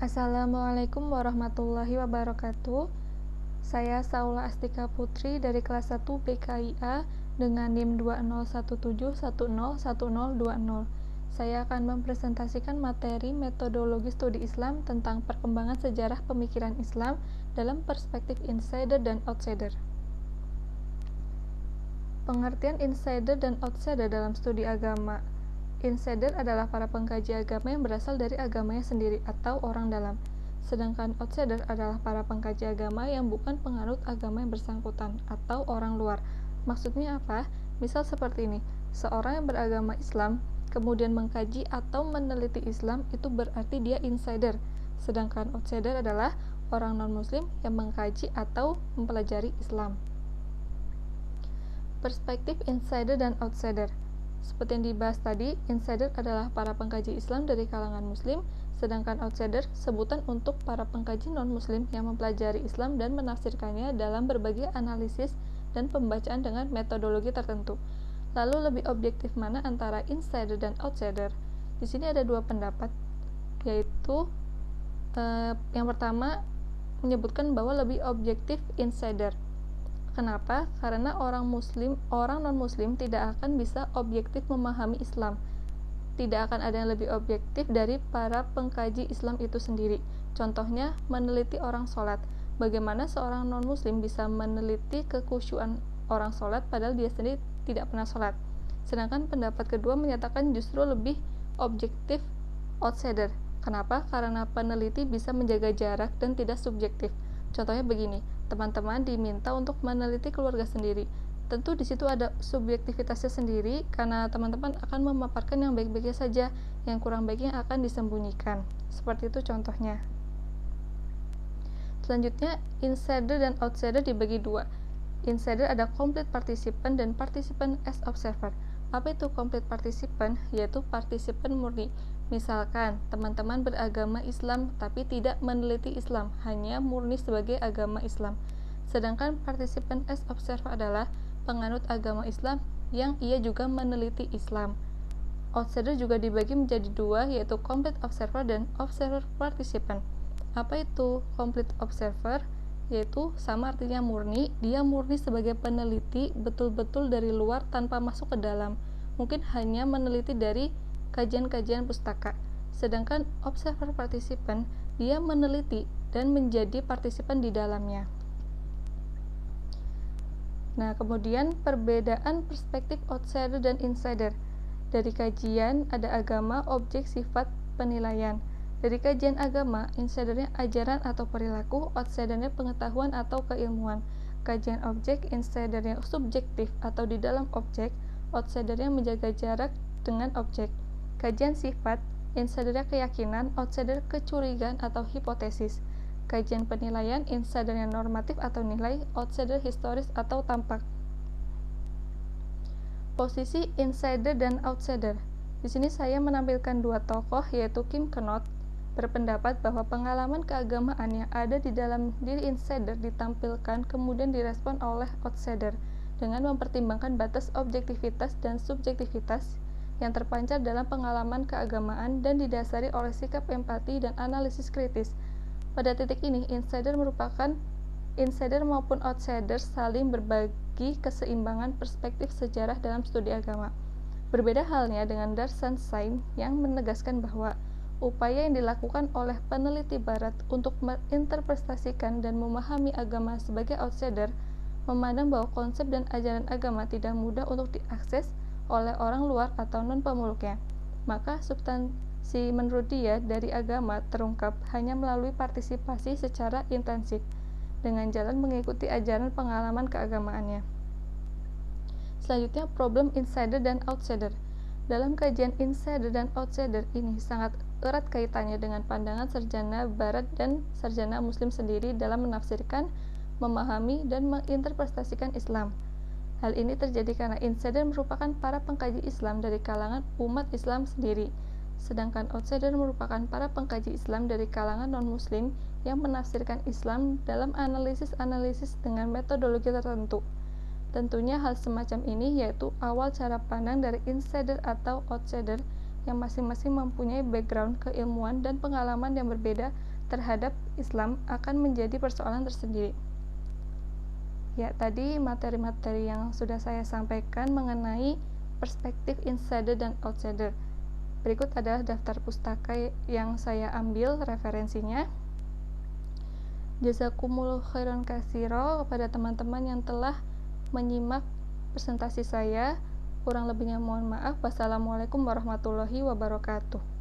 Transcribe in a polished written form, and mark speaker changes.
Speaker 1: Assalamualaikum warahmatullahi wabarakatuh. Saya Saula Astika Putri dari kelas 1 PKIA dengan NIM 2017101020. Saya akan mempresentasikan materi metodologi studi Islam tentang perkembangan sejarah pemikiran Islam dalam perspektif insider dan outsider. Pengertian insider dan outsider dalam studi agama. Insider adalah para pengkaji agama yang berasal dari agamanya sendiri atau orang dalam. Sedangkan outsider adalah para pengkaji agama yang bukan penganut agama yang bersangkutan atau orang luar. Maksudnya apa? Misal seperti ini, seorang yang beragama Islam kemudian mengkaji atau meneliti Islam, itu berarti dia insider. Sedangkan outsider adalah orang non-muslim yang mengkaji atau mempelajari Islam. Perspektif insider dan outsider. Seperti yang dibahas tadi, insider adalah para pengkaji Islam dari kalangan muslim, sedangkan outsider sebutan untuk para pengkaji non-muslim yang mempelajari Islam dan menafsirkannya dalam berbagai analisis dan pembacaan dengan metodologi tertentu. Lalu lebih objektif mana antara insider dan outsider? Di sini ada dua pendapat, yaitu yang pertama menyebutkan bahwa lebih objektif insider. Kenapa? Karena orang non-muslim tidak akan bisa objektif memahami Islam. Tidak akan ada yang lebih objektif dari para pengkaji Islam itu sendiri. Contohnya, meneliti orang sholat. Bagaimana seorang non-muslim bisa meneliti kekhusyuan orang sholat padahal dia sendiri tidak pernah sholat. Sedangkan pendapat kedua menyatakan justru lebih objektif outsider. Kenapa? Karena peneliti bisa menjaga jarak dan tidak subjektif. Contohnya begini, teman-teman diminta untuk meneliti keluarga sendiri. Tentu di situ ada subjektivitasnya sendiri karena teman-teman akan memaparkan yang baik-baiknya saja, yang kurang baiknya akan disembunyikan. Seperti itu contohnya. Selanjutnya, insider dan outsider dibagi dua. Insider ada complete participant dan participant as observer. Apa itu complete participant? Yaitu partisipan murni. Misalkan, teman-teman beragama Islam tapi tidak meneliti Islam, hanya murni sebagai agama Islam. Sedangkan partisipan as observer adalah penganut agama Islam yang ia juga meneliti Islam. Outsider juga dibagi menjadi dua, yaitu complete observer dan observer participant. Apa itu complete observer? Yaitu sama artinya murni, dia murni sebagai peneliti betul-betul dari luar tanpa masuk ke dalam. Mungkin hanya meneliti dari kajian-kajian pustaka. Sedangkan observer partisipan, dia meneliti dan menjadi partisipan di dalamnya. Nah, kemudian perbedaan perspektif outsider dan insider. Dari kajian ada agama, objek, sifat, penilaian. Dari kajian agama, insidernya ajaran atau perilaku, outsidernya pengetahuan atau keilmuan. Kajian objek, insidernya subjektif atau di dalam objek, outsidernya menjaga jarak dengan objek. Kajian sifat, insidernya keyakinan, outsider kecurigaan atau hipotesis. Kajian penilaian, insidernya normatif atau nilai, outsider historis atau tampak. Posisi insider dan outsider. Di sini saya menampilkan dua tokoh, yaitu Kim Knot berpendapat bahwa pengalaman keagamaan yang ada di dalam diri insider ditampilkan kemudian direspon oleh outsider dengan mempertimbangkan batas objektivitas dan subjektivitas yang terpancar dalam pengalaman keagamaan dan didasari oleh sikap empati dan analisis kritis. Pada titik ini, insider maupun outsider saling berbagi keseimbangan perspektif sejarah dalam studi agama. Berbeda halnya dengan Darshan Sain yang menegaskan bahwa upaya yang dilakukan oleh peneliti barat untuk menginterpretasikan dan memahami agama sebagai outsider memandang bahwa konsep dan ajaran agama tidak mudah untuk diakses oleh orang luar atau non-pemeluknya. Maka substansi menurut dia dari agama terungkap hanya melalui partisipasi secara intensif dengan jalan mengikuti ajaran pengalaman keagamaannya. Selanjutnya, problem insider dan outsider. Dalam kajian insider dan outsider ini sangat erat kaitannya dengan pandangan sarjana barat dan sarjana muslim sendiri dalam menafsirkan, memahami, dan menginterpretasikan Islam. Hal ini terjadi karena insider merupakan para pengkaji Islam dari kalangan umat Islam sendiri, sedangkan outsider merupakan para pengkaji Islam dari kalangan non-muslim yang menafsirkan Islam dalam analisis-analisis dengan metodologi tertentu. Tentunya hal semacam ini yaitu awal cara pandang dari insider atau outsider yang masing-masing mempunyai background keilmuan dan pengalaman yang berbeda terhadap Islam akan menjadi persoalan tersendiri. Ya, tadi materi-materi yang sudah saya sampaikan mengenai perspektif insider dan outsider. Berikut adalah daftar pustaka yang saya ambil referensinya. Jazakumullah khairan katsiro kepada teman-teman yang telah menyimak presentasi saya. Kurang lebihnya mohon maaf. Wassalamualaikum warahmatullahi wabarakatuh.